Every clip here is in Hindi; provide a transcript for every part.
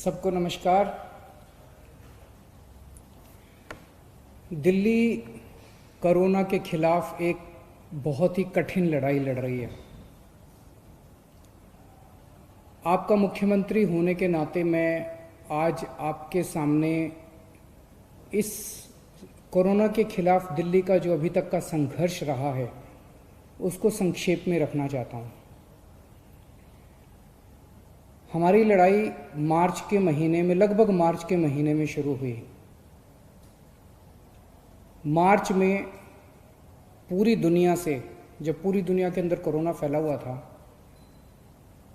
सबको नमस्कार। दिल्ली कोरोना के खिलाफ एक बहुत ही कठिन लड़ाई लड़ रही है। आपका मुख्यमंत्री होने के नाते मैं आज आपके सामने इस कोरोना के खिलाफ दिल्ली का जो अभी तक का संघर्ष रहा है उसको संक्षेप में रखना चाहता हूँ। हमारी लड़ाई मार्च के महीने में, लगभग मार्च के महीने में शुरू हुई। मार्च में पूरी दुनिया से, जब पूरी दुनिया के अंदर कोरोना फैला हुआ था,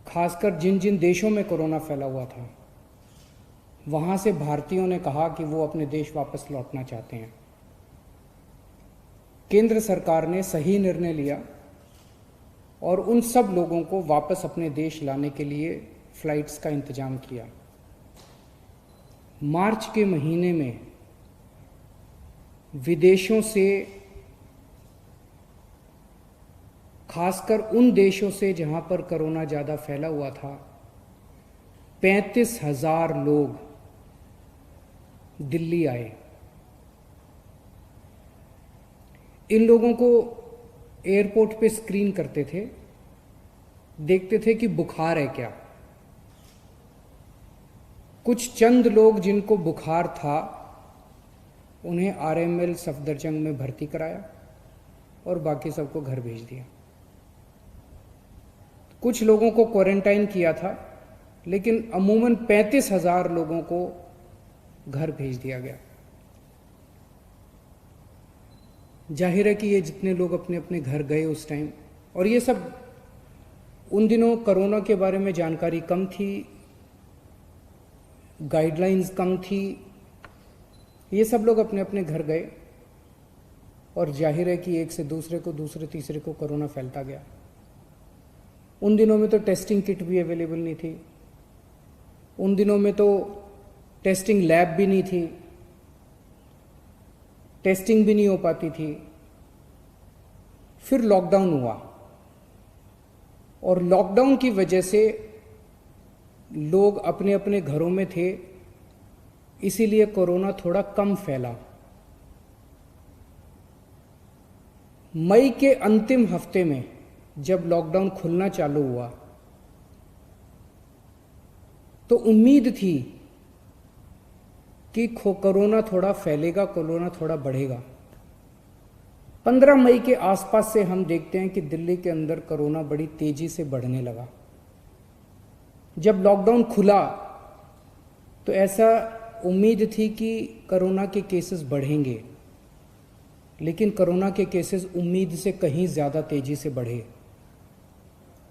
खासकर जिन जिन देशों में कोरोना फैला हुआ था, वहाँ से भारतीयों ने कहा कि वो अपने देश वापस लौटना चाहते हैं। केंद्र सरकार ने सही निर्णय लिया और उन सब लोगों को वापस अपने देश लाने के लिए फ्लाइट्स का इंतजाम किया। मार्च के महीने में विदेशों से, खासकर उन देशों से जहां पर कोरोना ज़्यादा फैला हुआ था, 35,000 लोग दिल्ली आए। इन लोगों को एयरपोर्ट पे स्क्रीन करते थे, देखते थे कि बुखार है क्या। कुछ चंद लोग जिनको बुखार था उन्हें आरएमएल सफदरजंग में भर्ती कराया और बाकी सबको घर भेज दिया। कुछ लोगों को क्वारंटाइन किया था, लेकिन अमूमन 35,000 लोगों को घर भेज दिया गया। जाहिर है कि ये जितने लोग अपने अपने घर गए उस टाइम, और ये सब उन दिनों कोरोना के बारे में जानकारी कम थी, गाइडलाइंस कम थी, ये सब लोग अपने अपने घर गए और जाहिर है कि एक से दूसरे को, दूसरे तीसरे को कोरोना फैलता गया। उन दिनों में तो टेस्टिंग किट भी अवेलेबल नहीं थी, उन दिनों में तो टेस्टिंग लैब भी नहीं थी, टेस्टिंग भी नहीं हो पाती थी। फिर लॉकडाउन हुआ और लॉकडाउन की वजह से लोग अपने अपने घरों में थे, इसीलिए कोरोना थोड़ा कम फैला। मई के अंतिम हफ्ते में जब लॉकडाउन खुलना चालू हुआ तो उम्मीद थी कि कोरोना थोड़ा फैलेगा, कोरोना थोड़ा बढ़ेगा। 15 मई के आसपास से हम देखते हैं कि दिल्ली के अंदर कोरोना बड़ी तेजी से बढ़ने लगा। जब लॉकडाउन खुला तो ऐसा उम्मीद थी कि कोरोना के केसेस बढ़ेंगे, लेकिन कोरोना के केसेस उम्मीद से कहीं ज़्यादा तेजी से बढ़े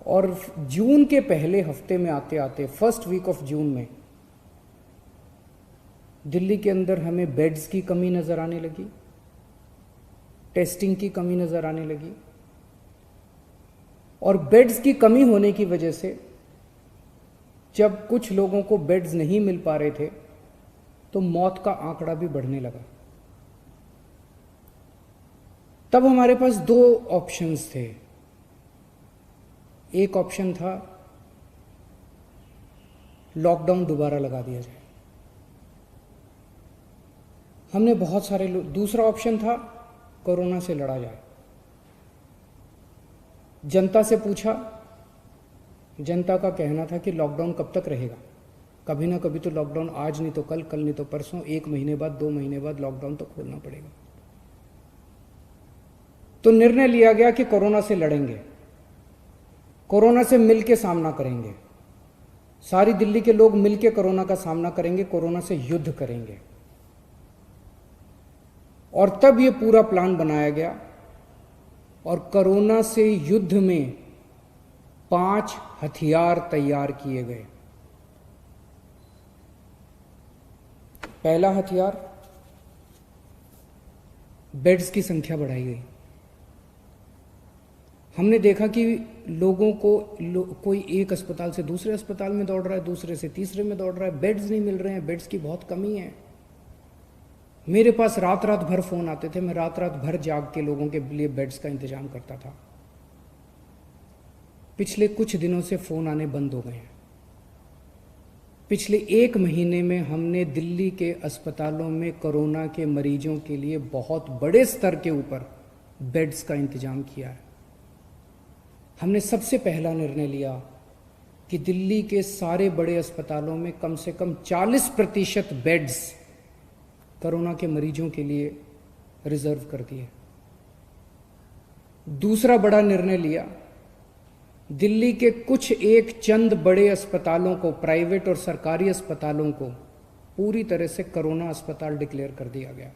और जून के पहले हफ्ते में आते आते, फर्स्ट वीक ऑफ जून में, दिल्ली के अंदर हमें बेड्स की कमी नज़र आने लगी, टेस्टिंग की कमी नज़र आने लगी। और बेड्स की कमी होने की वजह से जब कुछ लोगों को बेड्स नहीं मिल पा रहे थे तो मौत का आंकड़ा भी बढ़ने लगा। तब हमारे पास दो ऑप्शंस थे। एक ऑप्शन था लॉकडाउन दोबारा लगा दिया जाए, हमने बहुत सारे लोग। दूसरा ऑप्शन था कोरोना से लड़ा जाए। जनता से पूछा, जनता का कहना था कि लॉकडाउन कब तक रहेगा, कभी ना कभी तो लॉकडाउन, आज नहीं तो कल, कल नहीं तो परसों, 1 महीने बाद, 2 महीने बाद लॉकडाउन तो खोलना पड़ेगा। तो निर्णय लिया गया कि कोरोना से लड़ेंगे, कोरोना से मिलकर सामना करेंगे, सारी दिल्ली के लोग मिलकर कोरोना का सामना करेंगे, कोरोना से युद्ध करेंगे। और तब ये पूरा प्लान बनाया गया और कोरोना से युद्ध में 5 हथियार तैयार किए गए। पहला हथियार, बेड्स की संख्या बढ़ाई गई। हमने देखा कि लोगों को कोई एक अस्पताल से दूसरे अस्पताल में दौड़ रहा है, दूसरे से तीसरे में दौड़ रहा है, बेड्स नहीं मिल रहे हैं, बेड्स की बहुत कमी है। मेरे पास रात रात भर फ़ोन आते थे, मैं रात रात भर जाग के लोगों के लिए बेड्स का इंतजाम करता था। पिछले कुछ दिनों से फ़ोन आने बंद हो गए हैं। पिछले 1 महीने में हमने दिल्ली के अस्पतालों में कोरोना के मरीजों के लिए बहुत बड़े स्तर के ऊपर बेड्स का इंतजाम किया है। हमने सबसे पहला निर्णय लिया कि दिल्ली के सारे बड़े अस्पतालों में कम से कम 40% बेड्स कोरोना के मरीजों के लिए रिजर्व कर दिए। दूसरा बड़ा निर्णय लिया, दिल्ली के कुछ एक चंद बड़े अस्पतालों को, प्राइवेट और सरकारी अस्पतालों को पूरी तरह से कोरोना अस्पताल डिक्लेयर कर दिया गया।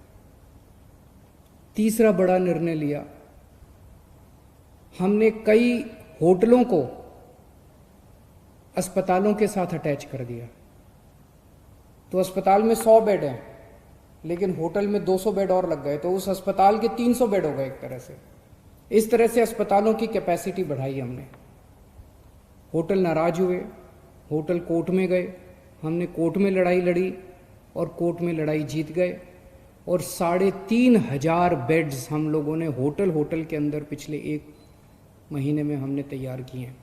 तीसरा बड़ा निर्णय लिया, हमने कई होटलों को अस्पतालों के साथ अटैच कर दिया। तो अस्पताल में 100 बेड हैं, लेकिन होटल में 200 बेड और लग गए, तो उस अस्पताल के 300 बेड हो गए एक तरह से। इस तरह से अस्पतालों की कैपेसिटी बढ़ाई हमने। होटल नाराज हुए, होटल कोर्ट में गए, हमने कोर्ट में लड़ाई लड़ी और कोर्ट में लड़ाई जीत गए, और 3,500 बेड्स हम लोगों ने होटल के अंदर पिछले 1 महीने में हमने तैयार किए हैं।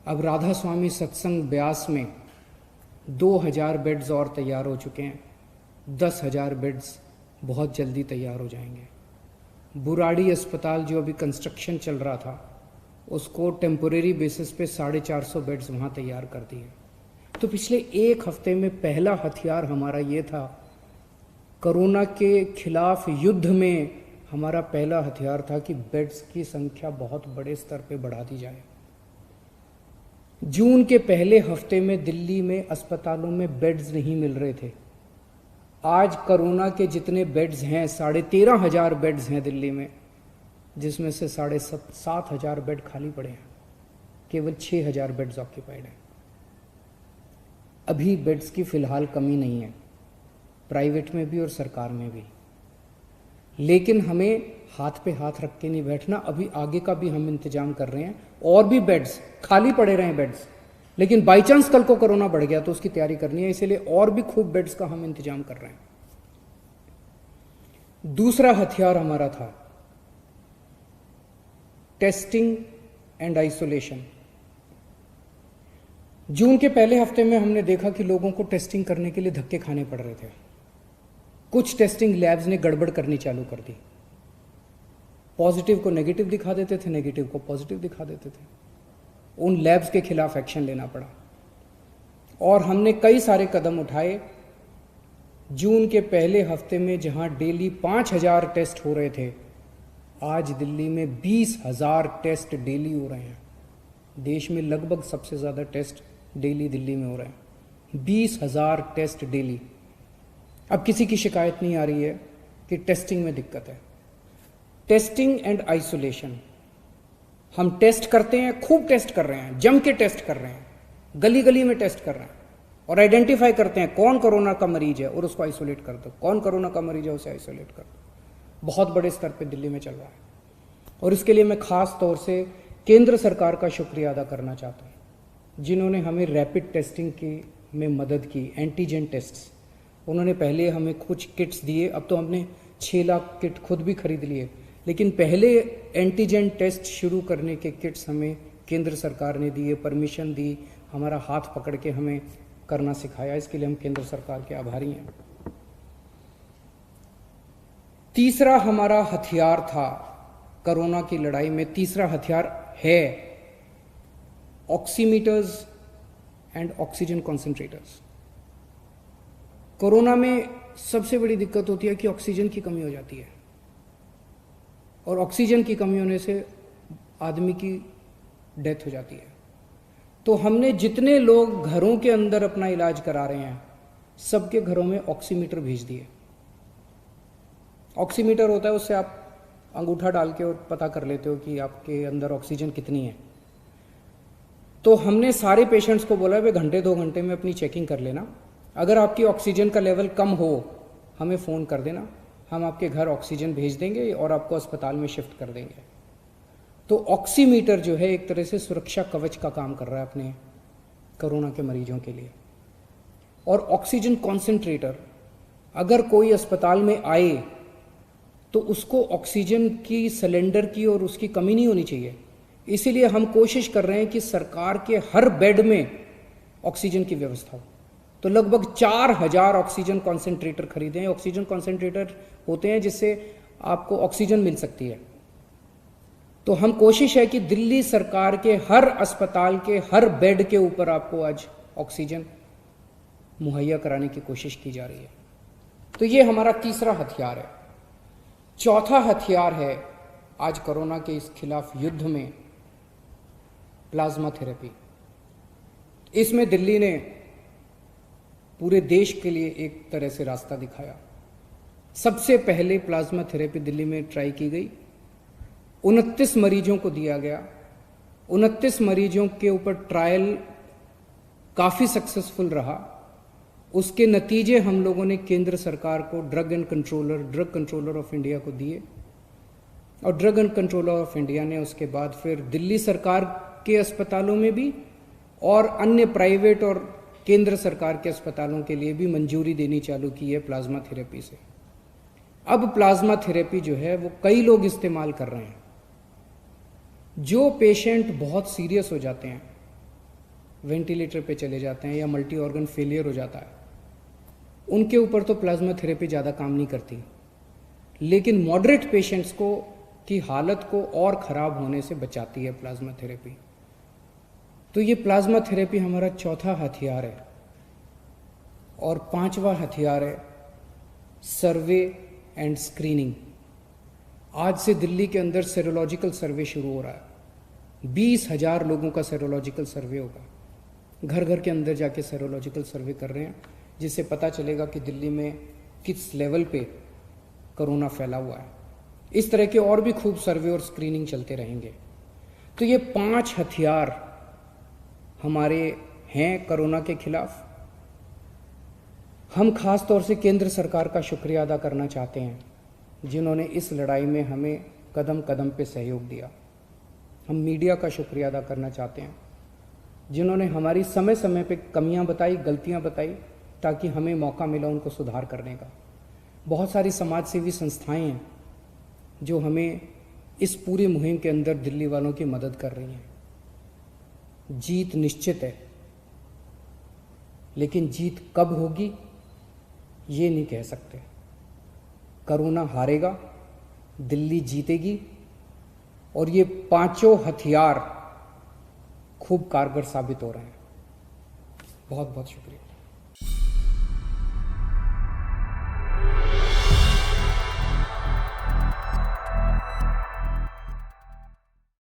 अब राधा स्वामी सत्संग ब्यास में 2,000 बेड्स और तैयार हो चुके हैं। 10,000 बेड्स बहुत जल्दी तैयार हो जाएंगे। बुराड़ी अस्पताल जो अभी कंस्ट्रक्शन चल रहा था, उसको टेम्पोरेरी बेसिस पे 450 बेड्स वहाँ तैयार कर दिए। तो पिछले 1 हफ्ते में पहला हथियार हमारा ये था, कोरोना के खिलाफ युद्ध में हमारा पहला हथियार था कि बेड्स की संख्या बहुत बड़े स्तर पे बढ़ा दी जाए। जून के पहले हफ्ते में दिल्ली में अस्पतालों में बेड्स नहीं मिल रहे थे। आज कोरोना के जितने बेड्स हैं, 13,500 बेड्स हैं दिल्ली में, जिसमें से 7,500 बेड खाली पड़े हैं। केवल 6,000 बेड्स ऑक्यूपाइड हैं। अभी बेड्स की फिलहाल कमी नहीं है, प्राइवेट में भी और सरकार में भी। लेकिन हमें हाथ पे हाथ रख के नहीं बैठना। अभी आगे का भी हम इंतजाम कर रहे हैं, और भी बेड्स खाली पड़े रहे बेड्स, लेकिन बाई चांस कल को कोरोना बढ़ गया तो उसकी तैयारी करनी है, इसीलिए और भी खूब बेड्स का हम इंतजाम कर रहे हैं। दूसरा हथियार हमारा था टेस्टिंग एंड आइसोलेशन। जून के पहले हफ्ते में हमने देखा कि लोगों को टेस्टिंग करने के लिए धक्के खाने पड़ रहे थे। कुछ टेस्टिंग लैब्स ने गड़बड़ करनी चालू कर दी। पॉजिटिव को नेगेटिव दिखा देते थे, नेगेटिव को पॉजिटिव दिखा देते थे। उन लैब्स के खिलाफ एक्शन लेना पड़ा और हमने कई सारे कदम उठाए। जून के पहले हफ्ते में जहां डेली 5,000 टेस्ट हो रहे थे, आज दिल्ली में 20,000 टेस्ट डेली हो रहे हैं। देश में लगभग सबसे ज़्यादा टेस्ट डेली दिल्ली में हो रहे हैं। 20,000 टेस्ट डेली। अब किसी की शिकायत नहीं आ रही है कि टेस्टिंग में दिक्कत है। टेस्टिंग एंड आइसोलेशन, हम टेस्ट करते हैं, खूब टेस्ट कर रहे हैं, जम के टेस्ट कर रहे हैं, गली गली में टेस्ट कर रहे हैं, और आइडेंटिफाई करते हैं कौन कोरोना का मरीज है और उसको आइसोलेट कर दो, कौन कोरोना का मरीज है उसे आइसोलेट कर दो। बहुत बड़े स्तर पे दिल्ली में चल रहा है, और इसके लिए मैं खास तौर से केंद्र सरकार का शुक्रिया अदा करना चाहता हूँ, जिन्होंने हमें रैपिड टेस्टिंग की में मदद की। एंटीजन टेस्ट्स, उन्होंने पहले हमें कुछ किट्स दिए, अब तो हमने 6 लाख किट खुद भी खरीद लिए, लेकिन पहले एंटीजन टेस्ट शुरू करने के किट्स हमें केंद्र सरकार ने दिए, परमिशन दी, हमारा हाथ पकड़ के हमें करना सिखाया। इसके लिए हम केंद्र सरकार के आभारी हैं। तीसरा हमारा हथियार था कोरोना की लड़ाई में, तीसरा हथियार है oximeters and oxygen concentrators. Corona में सबसे बड़ी दिक्कत होती है कि ऑक्सीजन की कमी हो जाती है, और ऑक्सीजन की कमी होने से आदमी की डेथ हो जाती है। तो हमने जितने लोग घरों के अंदर अपना इलाज करा रहे हैं, सबके घरों में ऑक्सीमीटर भेज दिए। ऑक्सीमीटर होता है, उससे आप अंगूठा डाल के और पता कर लेते हो कि आपके अंदर ऑक्सीजन कितनी है। तो हमने सारे पेशेंट्स को बोला वे घंटे 2 घंटे में अपनी चेकिंग कर लेना, अगर आपकी ऑक्सीजन का लेवल कम हो हमें फ़ोन कर देना, हम आपके घर ऑक्सीजन भेज देंगे और आपको अस्पताल में शिफ्ट कर देंगे। तो ऑक्सीमीटर जो है एक तरह से सुरक्षा कवच का काम कर रहा है अपने कोरोना के मरीजों के लिए। और ऑक्सीजन कॉन्सेंट्रेटर, अगर कोई अस्पताल में आए तो उसको ऑक्सीजन की सिलेंडर की और उसकी कमी नहीं होनी चाहिए। इसीलिए हम कोशिश कर रहे हैं कि सरकार के हर बेड में ऑक्सीजन की व्यवस्था हो। तो लगभग 4000 ऑक्सीजन कॉन्सेंट्रेटर खरीदे हैं। ऑक्सीजन कॉन्सेंट्रेटर होते हैं जिससे आपको ऑक्सीजन मिल सकती है। तो हम कोशिश है कि दिल्ली सरकार के हर अस्पताल के हर बेड के ऊपर आपको आज ऑक्सीजन मुहैया कराने की कोशिश की जा रही है। तो ये हमारा तीसरा हथियार है। चौथा हथियार है आज कोरोना के इस खिलाफ युद्ध में प्लाज्मा थेरेपी। इसमें दिल्ली ने पूरे देश के लिए एक तरह से रास्ता दिखाया। सबसे पहले प्लाज्मा थेरेपी दिल्ली में ट्राई की गई, 29 मरीजों को दिया गया। 29 मरीजों के ऊपर ट्रायल काफ़ी सक्सेसफुल रहा। उसके नतीजे हम लोगों ने केंद्र सरकार को ड्रग कंट्रोलर ऑफ इंडिया को दिए, और drug and controller of India ने उसके बाद फिर दिल्ली सरकार के अस्पतालों में भी और अन्य प्राइवेट और केंद्र सरकार के अस्पतालों के लिए भी मंजूरी देनी चालू की है प्लाज्मा थेरेपी से। अब प्लाज्मा थेरेपी जो है वो कई लोग इस्तेमाल कर रहे हैं। जो पेशेंट बहुत सीरियस हो जाते हैं, वेंटिलेटर पे चले जाते हैं या मल्टी ऑर्गन फेलियर हो जाता है, उनके ऊपर तो प्लाज्मा थेरेपी ज़्यादा काम नहीं करती, लेकिन मॉडरेट पेशेंट्स को की हालत को और ख़राब होने से बचाती है प्लाज्मा थेरेपी। तो ये प्लाज्मा थेरेपी हमारा चौथा हथियार है। और पांचवा हथियार है सर्वे एंड स्क्रीनिंग। आज से दिल्ली के अंदर सेरोलॉजिकल सर्वे शुरू हो रहा है। 20,000 लोगों का सेरोलॉजिकल सर्वे होगा। घर घर के अंदर जाके सेरोलॉजिकल सर्वे कर रहे हैं, जिससे पता चलेगा कि दिल्ली में किस लेवल पे कोरोना फैला हुआ है। इस तरह के और भी खूब सर्वे और स्क्रीनिंग चलते रहेंगे। तो ये 5 हथियार हमारे हैं कोरोना के खिलाफ। हम खास तौर से केंद्र सरकार का शुक्रिया अदा करना चाहते हैं, जिन्होंने इस लड़ाई में हमें कदम कदम पे सहयोग दिया। हम मीडिया का शुक्रिया अदा करना चाहते हैं, जिन्होंने हमारी समय समय पे कमियां बताई, गलतियां बताई, ताकि हमें मौका मिला उनको सुधार करने का। बहुत सारी समाज सेवी संस्थाएं हैं जो हमें इस पूरी मुहिम के अंदर दिल्ली वालों की मदद कर रही हैं। जीत निश्चित है, लेकिन जीत कब होगी ये नहीं कह सकते। कोरोना हारेगा, दिल्ली जीतेगी, और ये 5 हथियार खूब कारगर साबित हो रहे हैं। बहुत बहुत शुक्रिया।